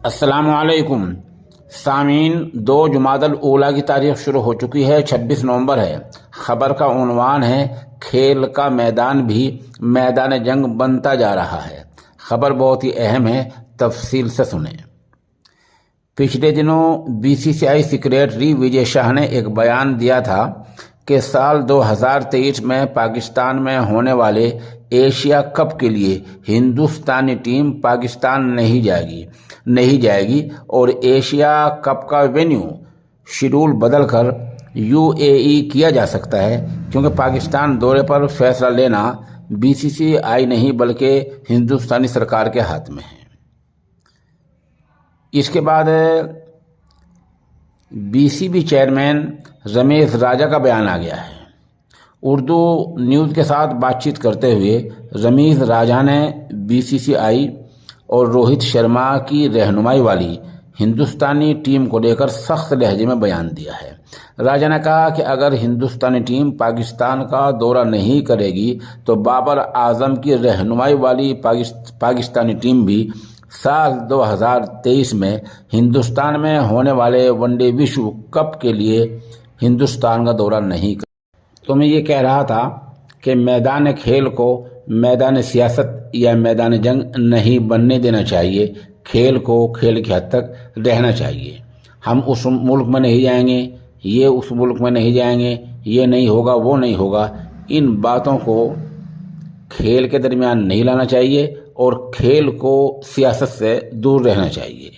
السلام علیکم سامعین، 2 جمادی الاولیٰ کی تاریخ شروع ہو چکی ہے، 26 نومبر ہے۔ خبر کا عنوان ہے کھیل کا میدان بھی میدان جنگ بنتا جا رہا ہے۔ خبر بہت ہی اہم ہے، تفصیل سے سنیں۔ پچھلے دنوں بی سی سی آئی سیکریٹری وجے شاہ نے ایک بیان دیا تھا کہ سال 2023 میں پاکستان میں ہونے والے ایشیا کپ کے لیے ہندوستانی ٹیم پاکستان نہیں جائے گی اور ایشیا کپ کا وینیو شیڈول بدل کر UAE کیا جا سکتا ہے، کیونکہ پاکستان دورے پر فیصلہ لینا بی سی سی آئی نہیں بلکہ ہندوستانی سرکار کے ہاتھ میں ہے۔ اس کے بعد BCB چیئرمین رمیش راجا کا بیان آ گیا ہے۔ اردو نیوز کے ساتھ بات چیت کرتے ہوئے رمیش راجا نے BCCI اور روہت شرما کی رہنمائی والی ہندوستانی ٹیم کو لے کر سخت لہجے میں بیان دیا ہے۔ راجا نے کہا کہ اگر ہندوستانی ٹیم پاکستان کا دورہ نہیں کرے گی تو بابر اعظم کی رہنمائی والی پاکستانی ٹیم بھی سال 2023 میں ہندوستان میں ہونے والے ون ڈے وشو کپ کے لیے ہندوستان کا دورہ نہیں کرے۔ تو میں یہ کہہ رہا تھا کہ میدان کھیل کو میدان سیاست یا میدان جنگ نہیں بننے دینا چاہیے، کھیل کو کھیل کی حد تک رہنا چاہیے۔ ہم اس ملک میں نہیں جائیں گے، یہ اس ملک میں نہیں جائیں گے، یہ نہیں ہوگا، وہ نہیں ہوگا، ان باتوں کو کھیل کے درمیان نہیں لانا چاہیے اور کھیل کو سیاست سے دور رہنا چاہیے۔